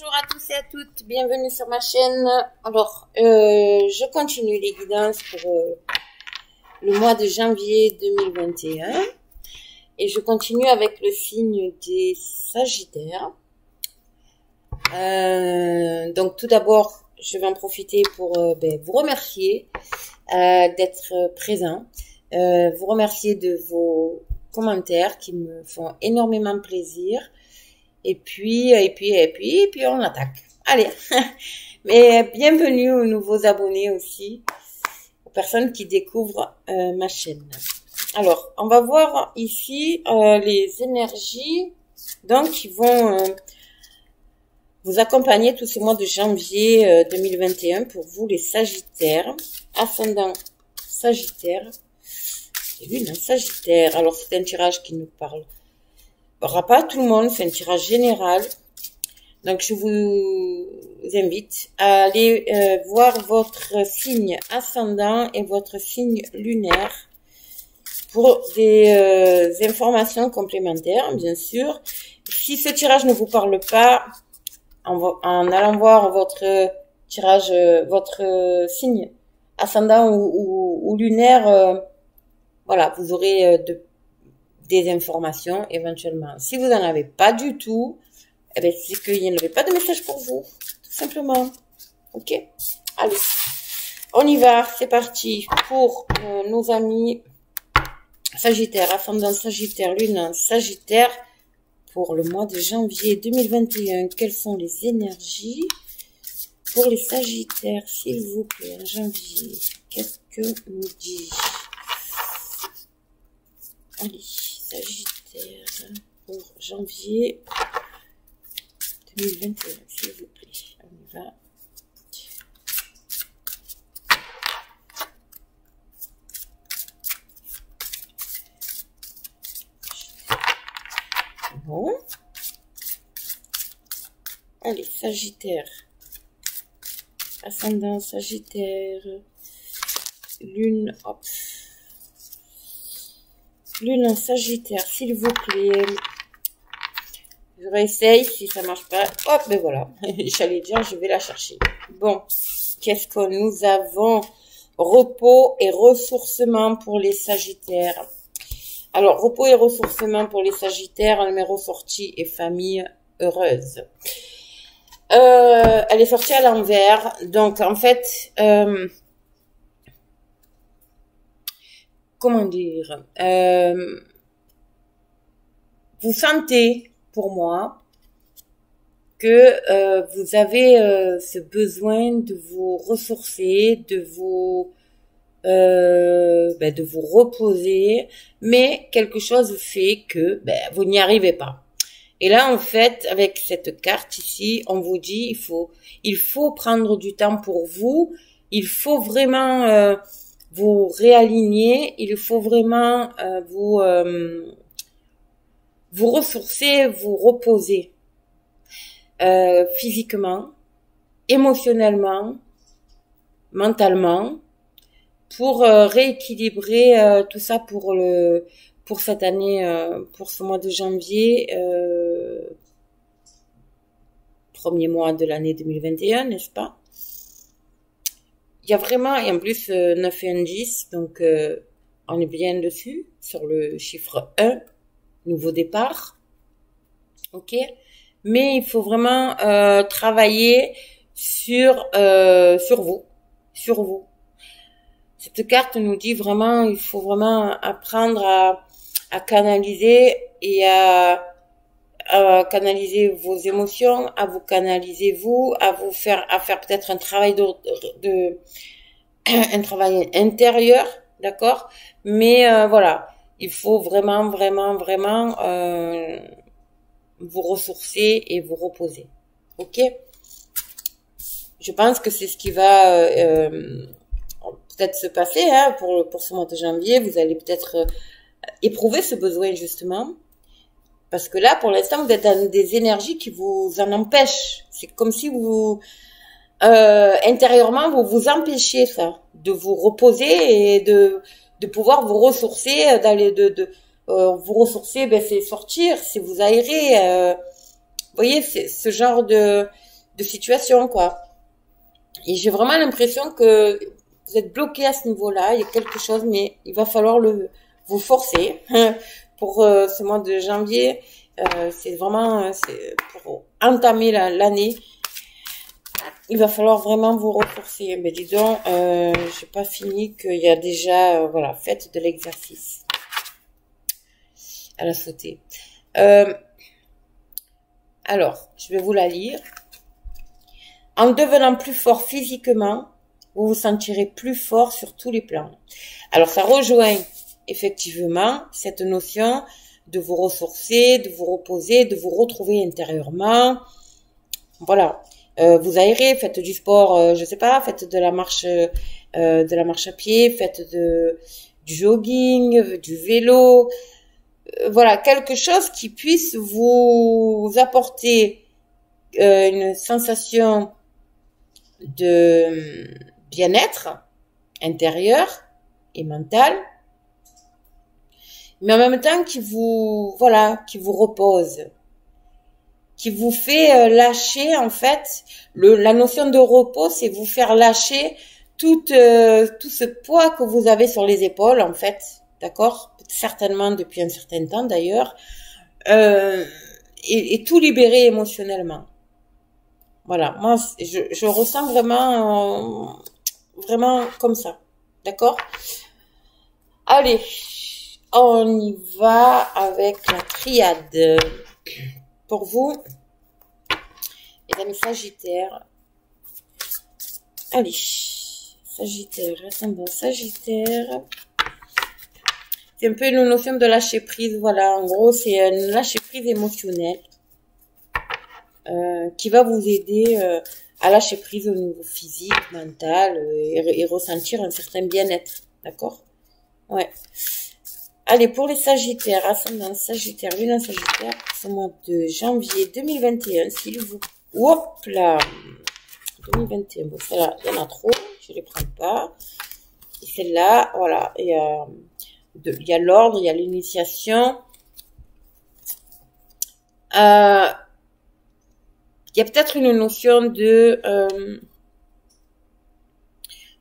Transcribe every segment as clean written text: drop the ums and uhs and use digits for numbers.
Bonjour à tous et à toutes, bienvenue sur ma chaîne. Alors, je continue les guidances pour le mois de janvier 2021 et je continue avec le signe des Sagittaires. Donc tout d'abord, je vais en profiter pour vous remercier d'être présent, vous remercier de vos commentaires qui me font énormément plaisir. Et puis on attaque. Allez. Mais bienvenue aux nouveaux abonnés aussi, aux personnes qui découvrent ma chaîne. Alors, on va voir ici les énergies donc qui vont vous accompagner tout ce mois de janvier 2021 pour vous les Sagittaires, ascendant Sagittaire et lune en Sagittaire. Alors, c'est un tirage qui nous parle. Pas tout le monde, c'est un tirage général. Donc, je vous invite à aller voir votre signe ascendant et votre signe lunaire pour des informations complémentaires, bien sûr. Si ce tirage ne vous parle pas, en allant voir votre tirage, votre signe ascendant ou lunaire, voilà, vous aurez des informations éventuellement. Si vous n'en avez pas du tout, eh bien, c'est qu'il n'y avait pas de message pour vous, tout simplement. Ok? Allez, on y va, c'est parti pour nos amis Sagittaire, ascendant Sagittaire, lune Sagittaire, pour le mois de janvier 2021. Quelles sont les énergies pour les Sagittaires, s'il vous plaît, en janvier? Qu'est-ce que nous dit? Allez, Sagittaire pour janvier 2021, s'il vous plaît. On y va. Bon. Allez, Sagittaire. Ascendant Sagittaire. Lune, hop. Lune en Sagittaire, s'il vous plaît. Je réessaye, si ça marche pas. Hop, ben voilà. J'allais dire, je vais la chercher. Bon, qu'est-ce que nous avons? Repos et ressourcement pour les Sagittaires. Alors, repos et ressourcement pour les Sagittaires. Numéro sorti et famille heureuse. Elle est sortie à l'envers. Donc, en fait... comment dire, vous sentez, pour moi, que vous avez ce besoin de vous ressourcer, de vous reposer, mais quelque chose fait que vous n'y arrivez pas. Et là, en fait, avec cette carte ici, on vous dit il faut prendre du temps pour vous, il faut vraiment vous réaligner, il faut vraiment vous ressourcer, vous reposer physiquement, émotionnellement, mentalement, pour rééquilibrer tout ça pour cette année, pour ce mois de janvier, premier mois de l'année 2021, n'est-ce pas? Il y a vraiment, et en plus 9 et 1 10, donc on est bien dessus, sur le chiffre 1, nouveau départ, ok? Mais il faut vraiment travailler sur vous. Cette carte nous dit vraiment, il faut vraiment apprendre à canaliser et à canaliser vos émotions, à vous canaliser vous, à faire peut-être un travail un travail intérieur, d'accord? Mais voilà, il faut vraiment vous ressourcer et vous reposer, ok? Je pense que c'est ce qui va peut-être se passer hein, pour ce mois de janvier. Vous allez peut-être éprouver ce besoin justement. Parce que là, pour l'instant, vous êtes dans des énergies qui vous en empêchent. C'est comme si vous, intérieurement, vous vous empêchiez ça, de vous reposer et de pouvoir vous ressourcer, vous ressourcer, c'est sortir, c'est vous aérer. Vous voyez, c'est ce genre de situation, quoi. Et j'ai vraiment l'impression que vous êtes bloqué à ce niveau-là. Il y a quelque chose, mais il va falloir vous forcer pour ce mois de janvier. C'est vraiment pour entamer l'année. Il va falloir vraiment vous renforcer. Mais dis donc, j'ai pas fini qu'il y a déjà, voilà, faites de l'exercice à la sautée. Alors, je vais vous la lire. En devenant plus fort physiquement, vous vous sentirez plus fort sur tous les plans. Alors, ça rejoint effectivement cette notion de vous ressourcer, de vous reposer, de vous retrouver intérieurement. Voilà. Vous aérez, faites du sport, je sais pas, faites de la marche à pied, faites du jogging, du vélo. Voilà, quelque chose qui puisse vous apporter une sensation de bien-être intérieur et mental, mais en même temps qui vous repose, qui vous fait lâcher, en fait, la notion de repos, c'est vous faire lâcher tout ce poids que vous avez sur les épaules, en fait, d'accord, certainement depuis un certain temps d'ailleurs, et tout libérer émotionnellement. Voilà, moi je ressens vraiment comme ça, d'accord. Allez, on y va avec la triade. Pour vous, les amis Sagittaires. Allez, Sagittaire, ascendant Sagittaire. C'est un peu une notion de lâcher prise, voilà. En gros, c'est une lâcher prise émotionnelle qui va vous aider à lâcher prise au niveau physique, mental et ressentir un certain bien-être, d'accord? Ouais. Allez, pour les Sagittaires, ascendant Sagittaire, lune en Sagittaire, ce mois de janvier 2021, s'il vous... Hop là 2021, bon, celle-là, il y en a trop, je les prends pas. Et celle-là, voilà, il y a l'ordre, il y a l'initiation. Il y a peut-être une notion de...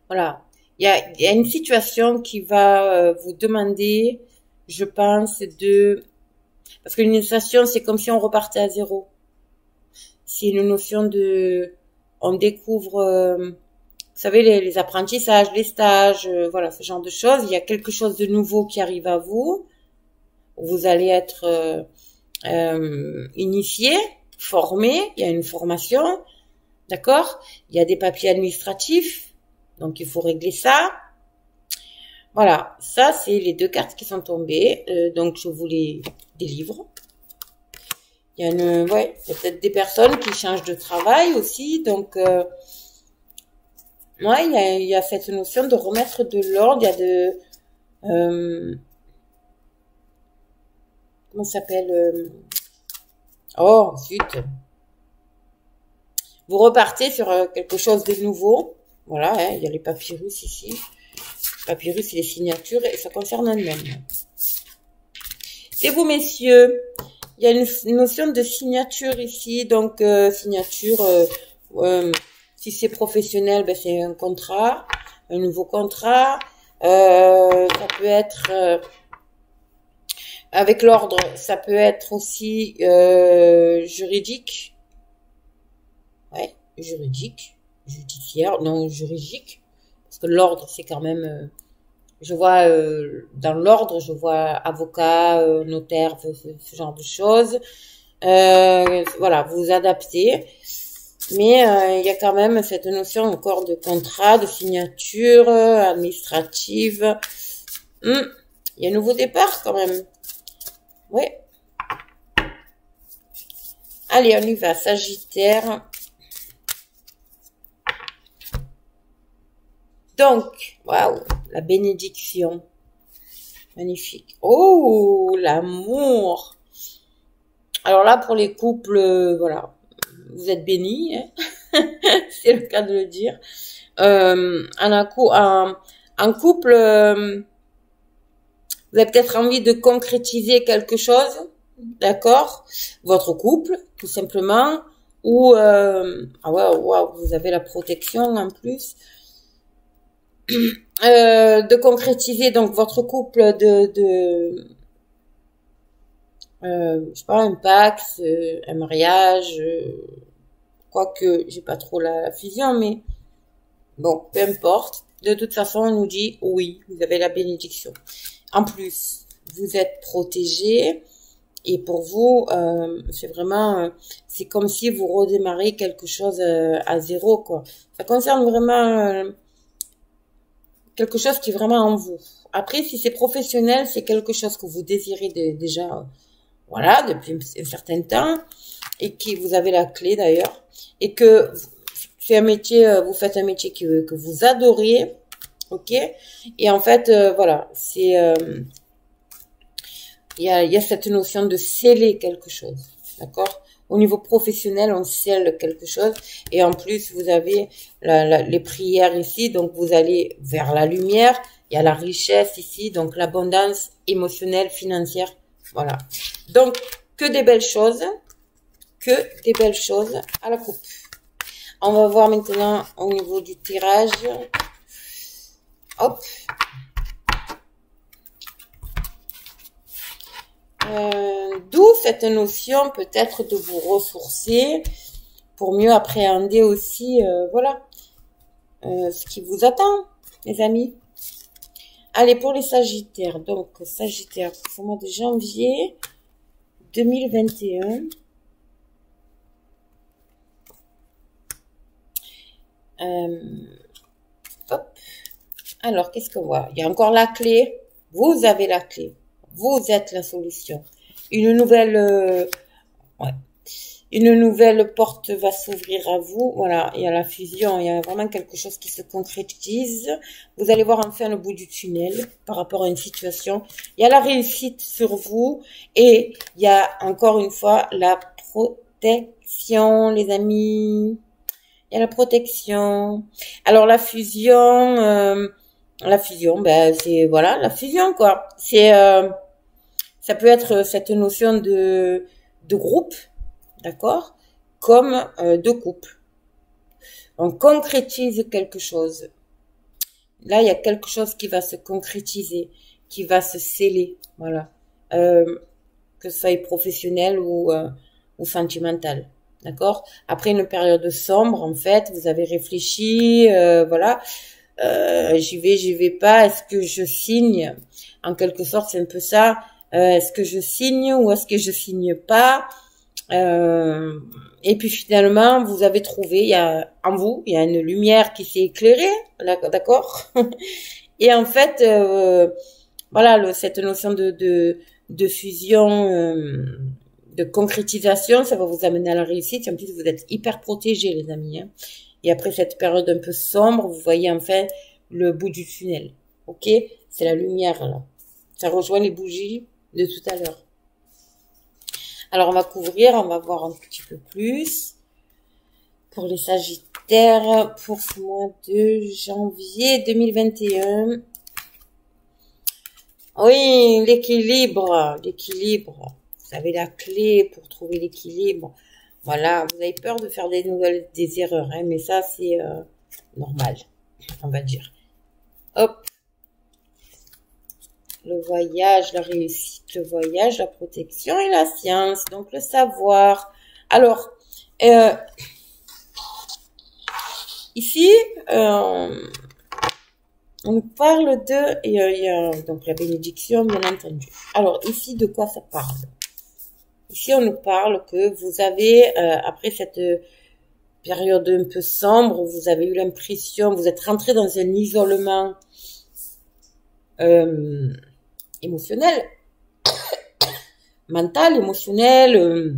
voilà, il y a une situation qui va vous demander... Je pense parce que l'initiation, c'est comme si on repartait à zéro. C'est une notion de, on découvre, vous savez, les apprentissages, les stages, voilà, ce genre de choses. Il y a quelque chose de nouveau qui arrive à vous. Vous allez être initié, formé. Il y a une formation, d'accord. Il y a des papiers administratifs, donc il faut régler ça. Voilà, ça c'est les deux cartes qui sont tombées, donc je vous les délivre. Il y a il y a peut-être des personnes qui changent de travail aussi, donc ouais, il y a cette notion de remettre de l'ordre, il y a comment ça s'appelle oh zut, vous repartez sur quelque chose de nouveau. Voilà, hein, il y a les papyrus ici. Papyrus et les signatures, et ça concerne un homme. C'est vous, messieurs. Il y a une notion de signature ici, donc signature, si c'est professionnel, ben, c'est un contrat, un nouveau contrat. Ça peut être, avec l'ordre, ça peut être aussi juridique. Ouais, juridique, judiciaire, non, juridique. Parce que l'ordre, c'est quand même, je vois dans l'ordre, je vois avocat, notaire, ce genre de choses. Voilà, vous vous adaptez. Mais il y a quand même cette notion encore de contrat, de signature administrative. Il y a un nouveau départ quand même. Oui. Allez, on y va, Sagittaire. Donc, waouh, la bénédiction. Magnifique. Oh, l'amour. Alors là, pour les couples, voilà, vous êtes bénis, hein. C'est le cas de le dire. En couple, vous avez peut-être envie de concrétiser quelque chose, d'accord? Votre couple, tout simplement. ou ah ouais, wow, vous avez la protection en plus. De concrétiser donc votre couple je sais pas, un Pax, un mariage, quoique j'ai pas trop la fusion, mais bon, peu importe. De toute façon, on nous dit oui, vous avez la bénédiction. En plus, vous êtes protégé et pour vous, c'est vraiment, c'est comme si vous redémarrez quelque chose à zéro, quoi. Ça concerne vraiment quelque chose qui est vraiment en vous. Après, si c'est professionnel, c'est quelque chose que vous désirez déjà, voilà, depuis un certain temps, et qui vous avez la clé d'ailleurs, et que c'est un métier, vous faites un métier que vous adorez, ok, et en fait, voilà, c'est, il y a cette notion de sceller quelque chose, d'accord? Au niveau professionnel, on scelle quelque chose. Et en plus, vous avez les prières ici. Donc, vous allez vers la lumière. Il y a la richesse ici. Donc, l'abondance émotionnelle, financière. Voilà. Donc, que des belles choses. Que des belles choses à la coupe. On va voir maintenant au niveau du tirage. Hop. D'où cette notion peut-être de vous ressourcer pour mieux appréhender aussi, voilà, ce qui vous attend, les amis. Allez, pour les Sagittaires, donc Sagittaire, pour le mois de janvier 2021. Hop. Alors, qu'est-ce qu'on voit? Il y a encore la clé. Vous avez la clé. Vous êtes la solution. Une nouvelle, une nouvelle porte va s'ouvrir à vous. Voilà, il y a la fusion, il y a vraiment quelque chose qui se concrétise. Vous allez voir enfin le bout du tunnel par rapport à une situation. Il y a la réussite sur vous et il y a encore une fois la protection, les amis. Il y a la protection. Alors la fusion, ben c'est voilà la fusion quoi. C'est ça peut être cette notion de groupe, d'accord, comme de couple. On concrétise quelque chose. Là, il y a quelque chose qui va se concrétiser, qui va se sceller, voilà. Que ça soit professionnel ou sentimental, d'accord. Après une période sombre, en fait, vous avez réfléchi, voilà. J'y vais pas. Est-ce que je signe? En quelque sorte, c'est un peu ça. Est-ce que je signe ou est-ce que je signe pas? Et puis finalement, vous avez trouvé, il y a en vous, il y a une lumière qui s'est éclairée, d'accord? Et en fait, voilà, cette notion de fusion, de concrétisation, ça va vous amener à la réussite. En plus, vous êtes hyper protégés, les amis. Hein. Et après cette période un peu sombre, vous voyez enfin le bout du tunnel. Ok? C'est la lumière, là. Ça rejoint les bougies de tout à l'heure. Alors, on va couvrir, on va voir un petit peu plus. Pour les Sagittaires, pour ce mois de janvier 2021. Oui, l'équilibre, l'équilibre. Vous avez la clé pour trouver l'équilibre. Voilà, vous avez peur de faire des erreurs, hein, mais ça, c'est normal, on va dire. Hop. Le voyage, la réussite, le voyage, la protection et la science, donc le savoir. Alors, ici, on parle de, il y a donc la bénédiction, bien entendu. Alors, ici, de quoi ça parle? Ici, on nous parle que vous avez, après cette période un peu sombre, vous avez eu l'impression, vous êtes rentré dans un isolement émotionnel, mental, émotionnel,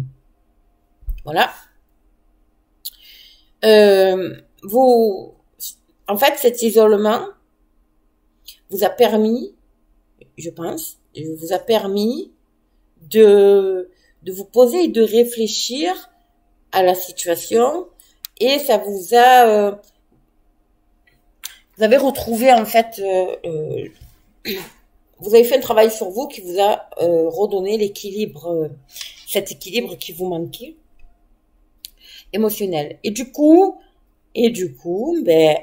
voilà. En fait, cet isolement vous a permis, je pense, vous a permis de vous poser et de réfléchir à la situation et ça vous a, vous avez retrouvé en fait, vous avez fait un travail sur vous qui vous a redonné l'équilibre, cet équilibre qui vous manquait. émotionnel. Et du coup, ben,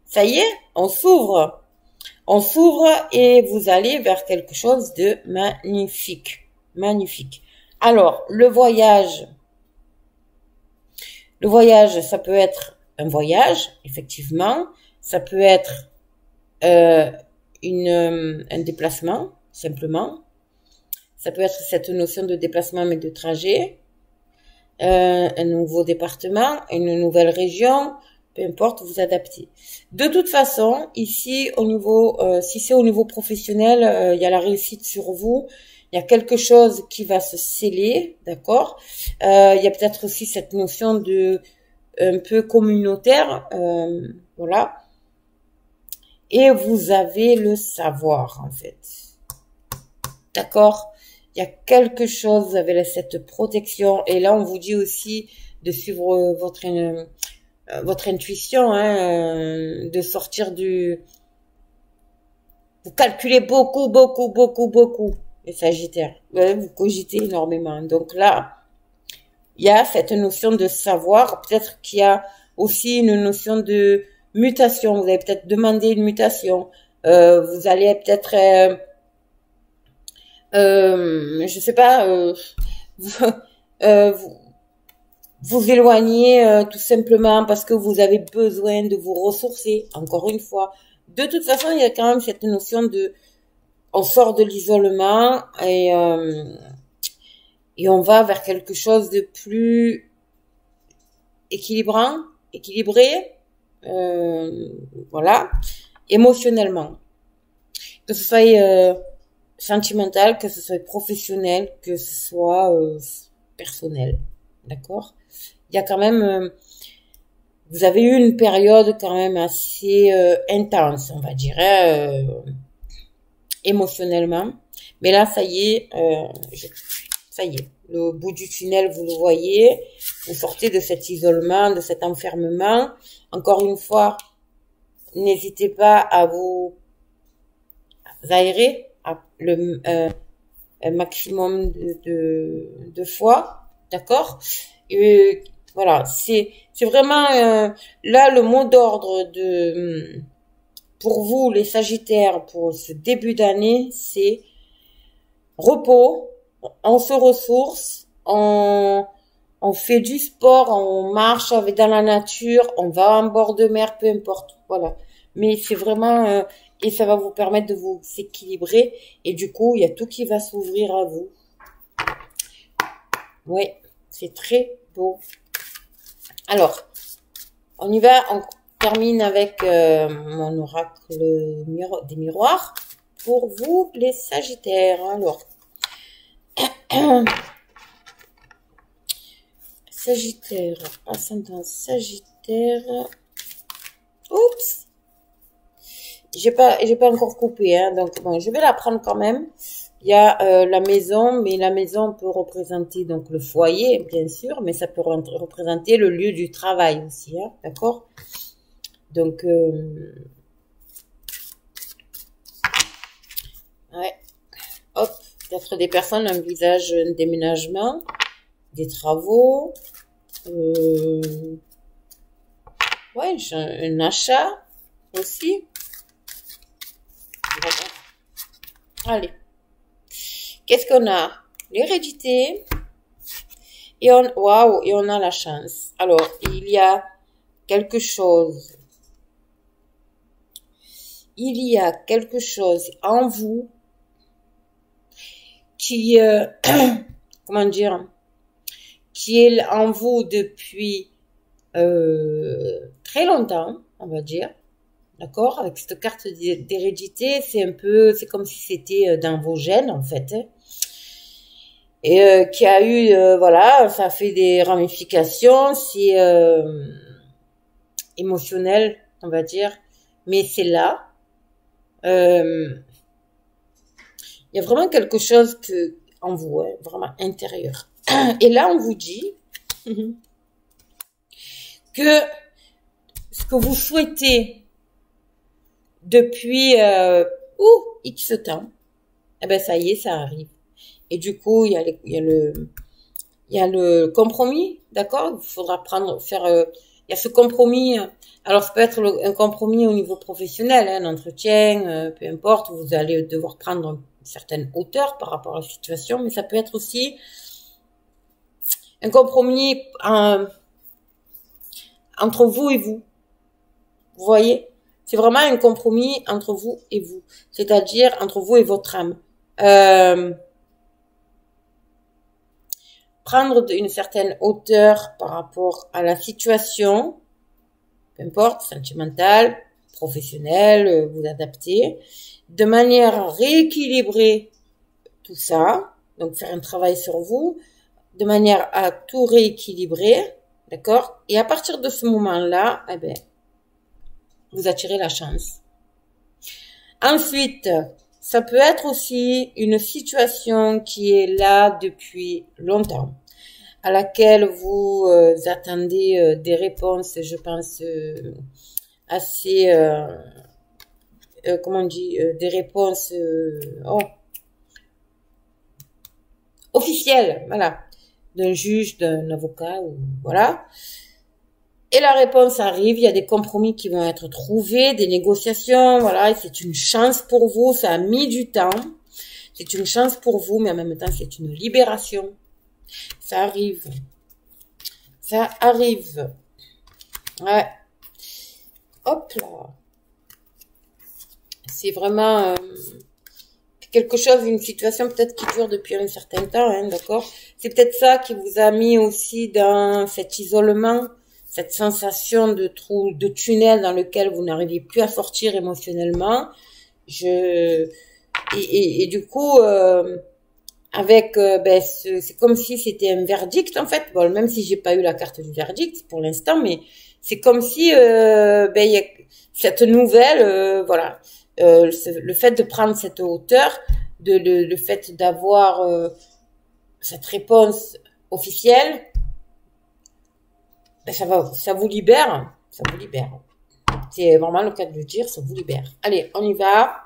ça y est, on s'ouvre. On s'ouvre et vous allez vers quelque chose de magnifique. Magnifique. Alors, le voyage, ça peut être un voyage, effectivement. Ça peut être un déplacement, simplement. Ça peut être cette notion de déplacement, mais de trajet. Un nouveau département, une nouvelle région, peu importe, vous adaptez. De toute façon, ici, au niveau, si c'est au niveau professionnel, il y a la réussite sur vous. Il y a quelque chose qui va se sceller, d'accord. Il y a peut-être aussi cette notion de un peu communautaire, voilà. Et vous avez le savoir, en fait, d'accord. Il y a quelque chose, vous avez cette protection. Et là, on vous dit aussi de suivre votre intuition, hein, de sortir du... Vous calculez beaucoup, les Sagittaires. Vous cogitez énormément. Donc là, il y a cette notion de savoir. Peut-être qu'il y a aussi une notion de mutation. Vous allez peut-être demander une mutation. Vous allez peut-être... je sais pas, vous éloigner tout simplement parce que vous avez besoin de vous ressourcer, encore une fois. De toute façon, il y a quand même cette notion de... On sort de l'isolement et on va vers quelque chose de plus équilibré, voilà, émotionnellement. Que ce soit... sentimental, que ce soit professionnel, que ce soit personnel, d'accord. Il y a quand même, vous avez eu une période quand même assez intense, on va dire, émotionnellement. Mais là, ça y est, le bout du tunnel, vous le voyez. Vous sortez de cet isolement, de cet enfermement. Encore une fois, n'hésitez pas à vous aérer un maximum de fois, d'accord. Et voilà, c'est vraiment là le mot d'ordre pour vous les Sagittaires pour ce début d'année, c'est repos. On se ressource, on fait du sport, on marche dans la nature, on va en bord de mer, peu importe, voilà. Mais c'est vraiment et ça va vous permettre de vous équilibrer. Et du coup, il y a tout qui va s'ouvrir à vous. Oui, c'est très beau. Alors, on y va. On termine avec mon oracle des miroirs. Pour vous, les Sagittaires. Alors, Sagittaire, ascendant Sagittaire. Oups! J'ai pas encore coupé, hein, donc bon, je vais la prendre quand même. Il y a la maison, mais la maison peut représenter donc le foyer, bien sûr, mais ça peut représenter le lieu du travail aussi, hein, d'accord. Donc, ouais, hop, peut-être des personnes envisagent un déménagement, des travaux, ouais, un achat aussi. Allez, qu'est-ce qu'on a? L'hérédité et waouh, et on a la chance. Alors, il y a quelque chose. Il y a quelque chose en vous qui, comment dire, qui est en vous depuis très longtemps, on va dire. D'accord? Avec cette carte d'hérédité, c'est comme si c'était dans vos gènes, en fait. Et qui a eu, voilà, ça fait des ramifications, c'est émotionnel, on va dire. Mais c'est là. Il y a vraiment quelque chose en vous, hein, vraiment intérieur. Et là, on vous dit que ce que vous souhaitez depuis X temps, eh ben ça y est, ça arrive. Et du coup, il y a le compromis d'accord? Il faudra il y a ce compromis. Alors, ça peut être un compromis au niveau professionnel, un entretien, peu importe, vous allez devoir prendre une certaine hauteur par rapport à la situation, mais ça peut être aussi un compromis entre vous et vous. Vous voyez? C'est vraiment un compromis entre vous et vous, c'est-à-dire entre vous et votre âme. Prendre une certaine hauteur par rapport à la situation, peu importe, sentimentale, professionnelle, vous adapter, de manière à rééquilibrer tout ça, donc faire un travail sur vous, de manière à tout rééquilibrer, d'accord? Et à partir de ce moment-là, eh ben, vous attirez la chance. Ensuite, ça peut être aussi une situation qui est là depuis longtemps, à laquelle vous attendez des réponses, je pense, assez, comment on dit, des réponses officielles, voilà, d'un juge, d'un avocat, ou voilà. Et la réponse arrive, il y a des compromis qui vont être trouvés, des négociations, voilà, et c'est une chance pour vous, ça a mis du temps, c'est une chance pour vous, mais en même temps, c'est une libération. Ça arrive. Ça arrive. Ouais. Hop là. C'est vraiment quelque chose, une situation peut-être qui dure depuis un certain temps, hein, d'accord? C'est peut-être ça qui vous a mis aussi dans cet isolement, cette sensation de tunnel dans lequel vous n'arriviez plus à sortir émotionnellement. Et du coup, avec, ben, c'est comme si c'était un verdict en fait. Bon, même si j'ai pas eu la carte du verdict pour l'instant, mais c'est comme si, ben, il y a cette nouvelle, voilà, le fait de prendre cette hauteur, le fait d'avoir cette réponse officielle. Ben, ça vous libère, ça vous libère. C'est vraiment le cas de le dire, ça vous libère. Allez, on y va.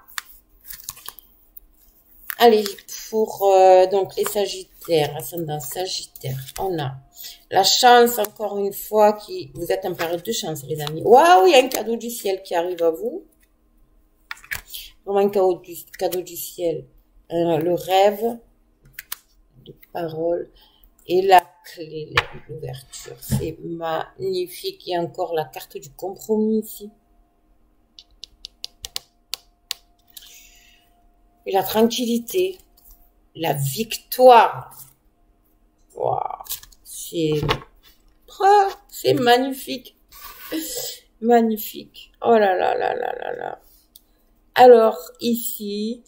Allez, pour donc les Sagittaires, ascendant Sagittaire, on a la chance, encore une fois, vous êtes en période de chance, les amis. Waouh, il y a un cadeau du ciel qui arrive à vous. Vraiment un cadeau du ciel. Le rêve, les paroles. Et la clé, l'ouverture, c'est magnifique. Il y a encore la carte du compromis ici. Et la tranquillité, la victoire. Waouh, c'est magnifique. Magnifique. Oh là là là là là là. Alors, ici,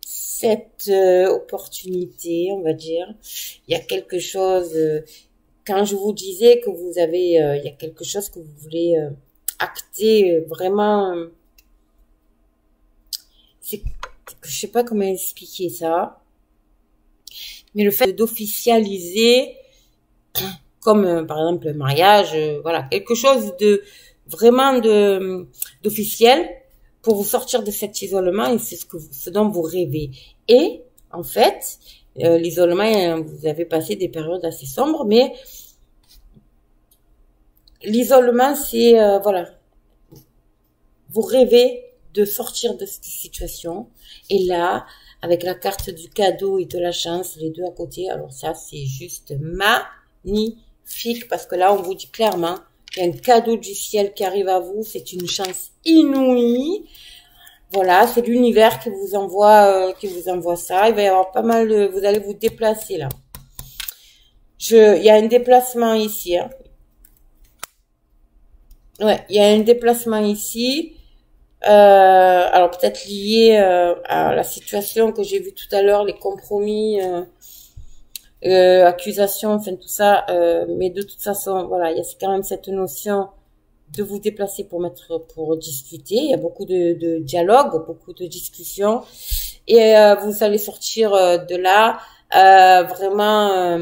cette opportunité, on va dire, il y a quelque chose, quand je vous disais que vous avez, il y a quelque chose que vous voulez acter, vraiment, je sais pas comment expliquer ça, mais le fait d'officialiser, comme par exemple le mariage, voilà, quelque chose de vraiment d'officiel, pour vous sortir de cet isolement, et c'est ce dont vous rêvez. Et en fait, l'isolement, vous avez passé des périodes assez sombres, mais l'isolement, c'est voilà, vous rêvez de sortir de cette situation. Et là, avec la carte du cadeau et de la chance, les deux à côté, alors ça, c'est juste magnifique, parce que là, on vous dit clairement, il y a un cadeau du ciel qui arrive à vous, c'est une chance inouïe. Voilà, c'est l'univers qui vous envoie ça. Il va y avoir pas mal de, vous allez vous déplacer là. Il y a un déplacement ici. Hein. Ouais, il y a un déplacement ici. Alors peut-être lié à la situation que j'ai vue tout à l'heure, les compromis, accusations, enfin tout ça. Mais de toute façon, voilà, il y a quand même cette notion de vous déplacer pour discuter. Il y a beaucoup de dialogue, beaucoup de discussions. Et vous allez sortir de là vraiment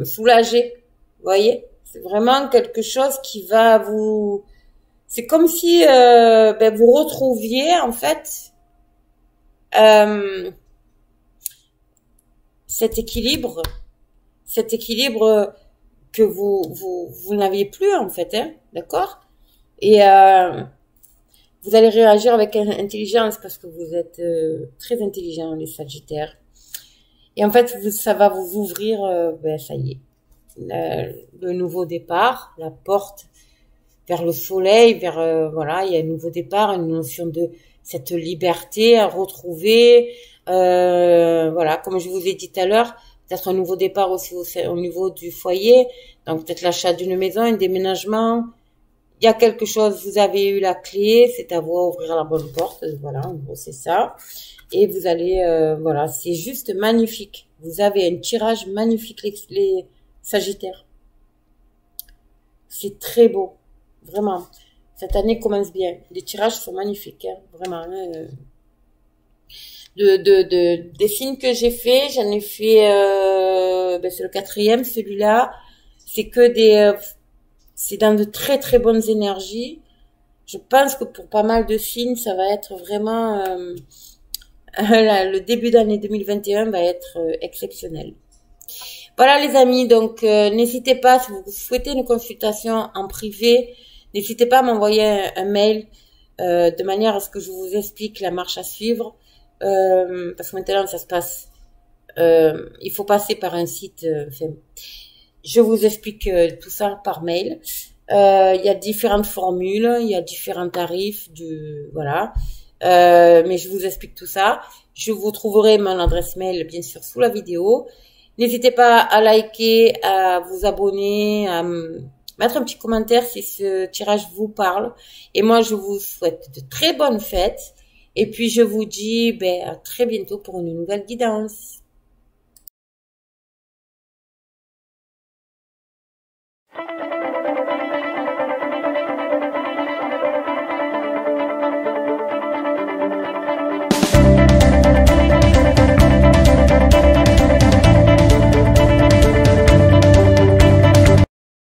soulagé. Vous voyez? C'est vraiment quelque chose qui va vous... C'est comme si ben, vous retrouviez en fait cet équilibre que vous n'aviez plus, en fait, hein, d'accord? Et vous allez réagir avec intelligence parce que vous êtes très intelligent, les Sagittaires. Et en fait, ça va vous ouvrir, ben, ça y est, le nouveau départ, la porte vers le soleil, vers, voilà, il y a un nouveau départ, une notion de cette liberté à retrouver. Voilà, comme je vous ai dit tout à l'heure, peut-être un nouveau départ aussi au niveau du foyer, donc peut-être l'achat d'une maison, un déménagement. Il y a quelque chose, vous avez eu la clé, c'est à vous d'ouvrir la bonne porte, voilà, en gros c'est ça. Et vous allez, voilà, c'est juste magnifique. Vous avez un tirage magnifique, les Sagittaires. C'est très beau, vraiment. Cette année commence bien. Les tirages sont magnifiques, hein, vraiment. Hein. Des signes que j'ai fait, j'en ai fait, ben c'est le 4e, celui-là. C'est que c'est dans de très très bonnes énergies. Je pense que pour pas mal de signes, ça va être vraiment, le début d'année 2021 va être exceptionnel. Voilà les amis, donc n'hésitez pas, si vous souhaitez une consultation en privé, n'hésitez pas à m'envoyer un mail de manière à ce que je vous explique la marche à suivre. Parce que maintenant ça se passe, il faut passer par un site, je vous explique tout ça par mail. Il y a différentes formules, il y a différents tarifs, voilà. Mais je vous explique tout ça. Je vous trouverai mon adresse mail bien sûr sous la vidéo. N'hésitez pas à liker, à vous abonner, à mettre un petit commentaire si ce tirage vous parle. Et moi, je vous souhaite de très bonnes fêtes. Et puis, je vous dis à très bientôt pour une nouvelle guidance.